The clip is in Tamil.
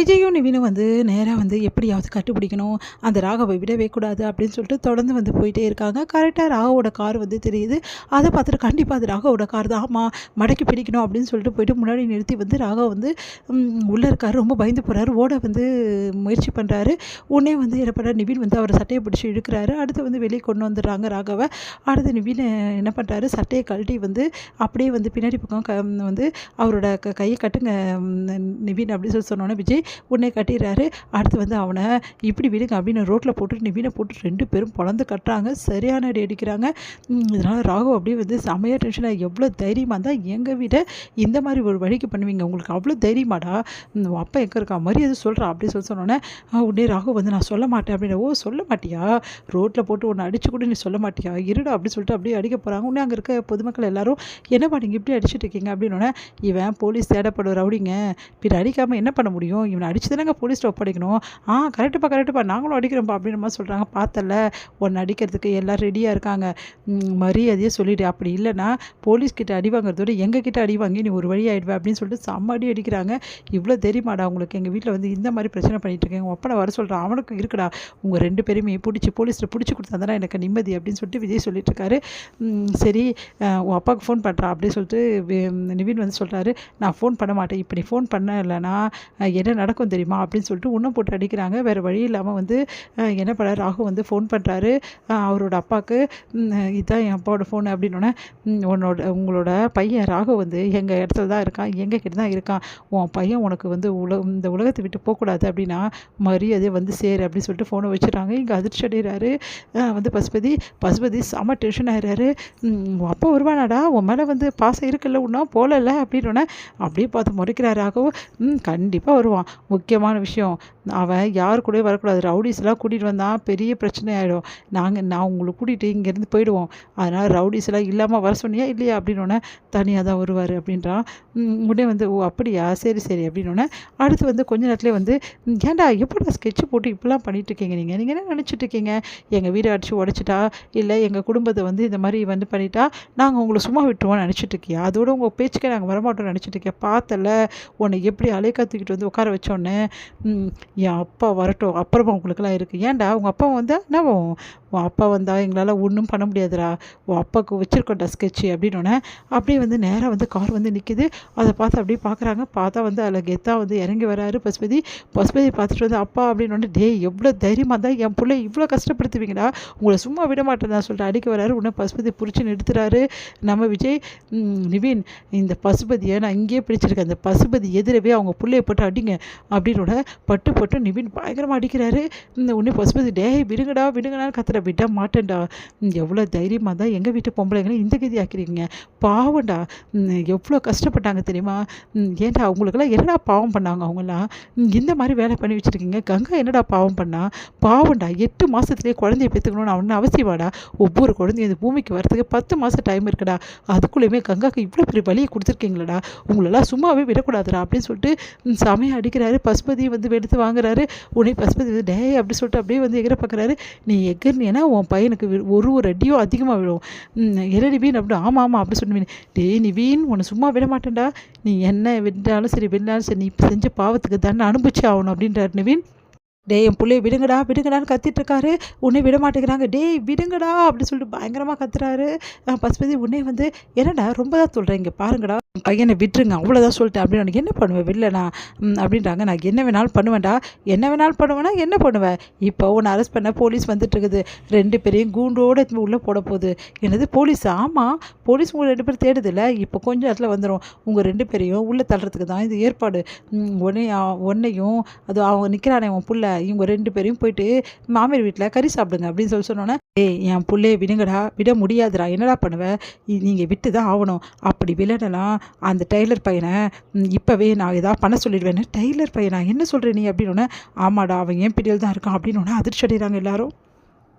விஜயும் நிவினும் வந்து நேராக வந்து எப்படியாவது கண்டுபிடிக்கணும், அந்த ராகவை விடவே கூடாது அப்படின்னு சொல்லிட்டு தொடர்ந்து வந்து போயிட்டே இருக்காங்க. கரெக்டாக ராகவோட கார் வந்து தெரியுது. அதை பார்த்துட்டு கண்டிப்பாக அது ராகவோட கார் தான், ஆமாம் மடக்கி பிடிக்கணும் அப்படின்னு சொல்லிட்டு போயிட்டு முன்னாடி நிறுத்தி வந்து ராகவ் வந்து உள்ளே இருக்கார். ரொம்ப பயந்து போகிறாரு. ஓட வந்து முயற்சி பண்ணுறாரு. உடனே வந்து என்ன பண்ணுறாரு, நிவின் வந்து அவரை சட்டையை பிடிச்சி இழுக்கிறாரு. அடுத்து வந்து வெளியே கொண்டு வந்துடுறாங்க ராகவை. அடுத்து நிவின் என்ன பண்ணுறாரு, சட்டையை கழட்டி வந்து அப்படியே வந்து பின்னாடி பக்கம் வந்து அவரோட கையை கட்டுங்க நிவின் அப்படின்னு சொல்லி சொன்னோன்னே விஜய் உடனே கட்டிடுறாரு. அடுத்து வந்து அவனை இப்படி விடுங்க அப்படின்னு ரோட்டில் போட்டு நிவினை போட்டு 2 பேரும் பொழந்து கட்டுறாங்க. சரியான அடி அடிக்கிறாங்க. இதனால் ராகவ் அப்படியே வந்து செமையாக டென்ஷனாக, எவ்வளோ தைரியமாக இருந்தால் எங்கள் வீட்டை இந்த மாதிரி ஒரு வழிக்கு பண்ணுவீங்க, உங்களுக்கு அவ்வளோ தைரியமாடா, அப்பா எங்கே இருக்கா மாதிரி எதுவும் சொல்கிறான் அப்படின்னு சொல்லி சொன்னோன்னே உடனே ராகவ் வந்து நான் சொல்ல மாட்டேன் அப்படின்னு. ஓ சொல்ல மாட்டியா, ரோட்டில் போட்டு ஒன்று அடிச்சு கூட நீ சொல்ல மாட்டியா, இருடா அப்படின்னு சொல்லிட்டு அப்படியே அடிக்க போகிறாங்க. உடனே அங்கே இருக்க பொதுமக்கள் எல்லாரும் என்னப்பா நீங்கள் இப்படி அடிச்சுட்டு இருக்கீங்க அப்படின்னோடனே, இவன் போலீஸ் தேடப்படுற ரவுடிங்க, பின்ன அடிக்காமல் என்ன பண்ண முடியும், இவனை அடிச்சு தானேங்க போலீஸில் ஒப்படைக்கணும், கரெக்டுப்பா நாங்களும் அடிக்கிறோம்ப்பா அப்படின்ற மாதிரி சொல்கிறாங்க. பார்த்தல ஒன்று அடிக்கிறதுக்கு எல்லாம் ரெடியாக இருக்காங்க, மரியாதையே சொல்லிவிடு, அப்படி இல்லைன்னா போலீஸ்கிட்ட அடி வாங்குறதோட எங்ககிட்ட அடி வாங்கி நீ ஒரு வழி ஆகிடுவேன் அப்படின்னு சொல்லிட்டு செம்ம அடி அடிக்கிறாங்க. இவ்வளோ தெரியுமாடா உங்களுக்கு, எங்கள் வீட்டில் வந்து இந்த மாதிரி பிரச்சனை பண்ணிகிட்டு இருக்கேன், உங்கள் அப்பனை வர சொல்கிறான், அவனுக்கு இருக்குடா, உங்கள் 2 பேருமே பிடிச்சி போலீஸில் பிடிச்சி கொடுத்தா எனக்கு நிம்மதி அப்படின்னு சொல்லிட்டு விஜய் சொல்லிட்டு இருக்காரு. சரி உன் அப்பாவுக்கு ஃபோன் பண்ணுறான் அப்படின்னு சொல்லிட்டு நிவின் வந்து சொல்கிறாரு. நான் ஃபோன் பண்ண மாட்டேன், இப்போ நீ ஃபோன் பண்ண இல்லைன்னா என்ன நடக்கும் தெரியுமா அப்படின்னு சொல்லிட்டு இன்னும் போட்டு அடிக்கிறாங்க. வேறு வழி இல்லாமல் வந்து என்ன பண்ணார், ராகு வந்து ஃபோன் பண்ணுறாரு அவரோட அப்பாவுக்கு. இதுதான் என் அப்பாவோட ஃபோன் அப்படின்னோடனே, உங்களோட பையன் ராகு வந்து எங்கள் இடத்துல தான் இருக்கான், எங்கள் கிட்ட தான் இருக்கான், உன் பையன் உனக்கு வந்து இந்த உலகத்தை விட்டு போகக்கூடாது அப்படின்னா மரியாதை வந்து சேரு அப்படின்னு சொல்லிட்டு ஃபோனை வச்சுறாங்க. இங்கே அதிர்ச்சி அடைகிறாரு வந்து பசுபதி செம்ம டென்ஷன் ஆகிறாரு. உன் அப்பா வருவானாடா, உன் மேலே வந்து பாசம் இருக்குல்ல, ஒன்றா போகல அப்படின்னோடனே அப்படியே பார்த்து முறைக்கிறாராகவும். கண்டிப்பாக வருவான், முக்கியமான விஷயம் அவன் யார் கூட வரக்கூடாது, ரவுடிஸ்லாம் கூட்டிகிட்டு வந்தால் பெரிய பிரச்சனை ஆகிடும், நான் உங்களை கூட்டிகிட்டு இங்கேருந்து போயிடுவோம், அதனால் ரவுடிஸ்லாம் இல்லாமல் வர சொன்னியா இல்லையா அப்படின்னோடனே தனியாக தான் வருவார் அப்படின்றான். உடனே வந்து ஓ அப்படியா சரி அப்படின்னோடனே அடுத்து வந்து கொஞ்ச நேரத்துலேயே வந்து ஏன்டா எப்படா ஸ்கெட்சு போட்டு இப்படிலாம் பண்ணிகிட்ருக்கீங்க, நீங்கள் என்ன நினச்சிட்டு இருக்கீங்க, எங்கள் வீடை அடித்து உடச்சிட்டா இல்லை எங்கள் குடும்பத்தை வந்து இந்த மாதிரி வந்து பண்ணிட்டா நாங்கள் உங்களை சும்மா விட்டுருவோம்னு நினச்சிட்டு இருக்கியா, அதோட உங்கள் பேச்சுக்கே நாங்கள் வரமாட்டோம்னு நினச்சிட்டு இருக்கேன், பார்த்தல உன்னை எப்படி அலைக்காத்துக்கிட்டு வந்து உட்கார வச்சோன்னே, என் அப்பா வரட்டும் அப்புறமா உங்களுக்கெல்லாம் இருக்குது, ஏன்டா உங்கள் அப்பா வந்தால் என்ன உன் அப்பா வந்தால் எங்களால் ஒன்றும் பண்ண முடியாதுடா, உன் அப்பாவுக்கு வச்சுருக்கோண்டா ஸ்கெட்சு அப்படின்னோடனே அப்படியே வந்து நேராக வந்து கார் வந்து நிற்கிது. அதை பார்த்து அப்படியே பார்க்குறாங்க. பார்த்தா வந்து அதில் கெத்தாக வந்து இறங்கி வராரு பசுபதி பார்த்துட்டு வந்து அப்பா அப்படின்னோடனே, டேய் எவ்வளோ தைரியமாக தான் என் பிள்ளை இவ்வளோ கஷ்டப்படுத்துவீங்கடா, உங்களை சும்மா விட மாட்டேன் சொல்லிட்டு அடிக்க வராரு. உடனே பசுபதி பிடிச்சி நிறுத்துறாரு நம்ம விஜய். நிவின் இந்த பசுபதியை நான் இங்கேயே பிடிச்சிருக்கேன், அந்த பசுபதி எதிரவே அவங்க பிள்ளையை போட்டு அடிங்க அப்படின்னோட பட்டு நிவின் பயங்கரமாக அடிக்கிறாரு. உடனே பசுபதி டேய் விடுங்கடான்னு கத்துற, விட மாட்டேன்டா, எவ்வளோ தைரியமாக தான் எங்கள் வீட்டு பொம்பளைங்களை இந்த கதி ஆக்கிறீங்க, பாவண்டா எவ்வளோ கஷ்டப்பட்டாங்க தெரியுமா, ஏன்டா அவங்களுக்கெல்லாம் என்னடா பாவம் பண்ணாங்க, அவங்களாம் இந்த மாதிரி வேலை பண்ணி வச்சுருக்கீங்க, கங்கா என்னடா பாவம் பண்ணா, பாவண்டா 8 மாதத்துலேயே குழந்தைய பெற்றுக்கணும்னு அவனு அவசியமாடா, ஒவ்வொரு குழந்தையும் இந்த பூமிக்கு வரதுக்கு 10 மாதம் டைம் இருக்குடா, அதுக்குள்ளேயுமே கங்காவுக்கு இவ்வளோ பெரிய வழியை கொடுத்துருக்கீங்களடா, உங்களெல்லாம் சும்மாவே விடக்கூடாதுடா அப்படின்னு சொல்லிட்டு செமையாக அடிக்கிறாரு. பசுபதி வந்து எடுத்து வாங்குறாரு. உடனே பசுபதி வந்து டே அப்படி சொல்லிட்டு அப்படியே வந்து எகிற பார்க்குறாரு. நீ எகிர்னியனா உன் பையனுக்கு ஒரு அடியோ அதிகமாக விடும், என்ன நிவீன் அப்படி ஆமாம் அப்படி சொன்ன, டே நிவீன் உன்னை சும்மா விட மாட்டேன்டா, நீ என்ன விட்டாலும் சரி விடனாலும் சரி நீ செஞ்ச பாவத்துக்கு தானே அனுபவிச்சு ஆகணும் அப்படின்றார் நிவீன். டேய் என் பிள்ளைய விடுங்கடான்னு கத்திட்டு இருக்காரு. உடனே விட மாட்டேங்கிறாங்க. டேய் விடுங்கடா அப்படின்னு சொல்லிட்டு பயங்கரமாக கத்துறாரு பசுபதி. உடனே வந்து என்னடா ரொம்ப தான் சொல்கிறேன், பாருங்கடா பையனை விட்டுருங்க அவ்வளோதான் சொல்லிட்டேன் அப்படின்னு, என்ன பண்ணுவேன் விடலண்ணா அப்படின்றாங்க. நான் என்ன வேணாலும் பண்ணுவேன்டா, என்ன பண்ணுவேன், இப்போ உன்னை அரெஸ்ட் பண்ண போலீஸ் வந்துட்டு இருக்குது, 2 பேரையும் கூண்டோடு உள்ளே போட போகுது. என்னது போலீஸ், ஆமாம் போலீஸ் உங்களை 2 பேர் தேடுதில்ல, இப்போ கொஞ்சம் இடத்துல வந்துடும், உங்கள் 2 பேரையும் உள்ளே தள்ளுறதுக்கு தான் இது ஏற்பாடு. உன்னையும் அது அவங்க நிற்கிறானே உன் புள்ள, இவங்க 2 பேரையும் போயிட்டு மாமியார் வீட்டில் கறி சாப்பிடுங்க அப்படின்னு சொன்னோன்னே, என் பிள்ளைய விடுங்கடா, விட முடியாதுடா, என்னடா பண்ணுவேன், நீங்கள் விட்டு தான் ஆகணும், அப்படி விளையாடலாம் அந்த டெய்லர் பையனை இப்போவே நான் ஏதாவது பண்ண சொல்லிடுவேன். டெய்லர் பையனா என்ன சொல்கிற நீ அப்படின்னோடனே, ஆமாடா அவன் என் பிடியில் தான் இருக்கான் அப்படின்னோடனே அதிர்ச்சி அடைகிறாங்க எல்லாரும்.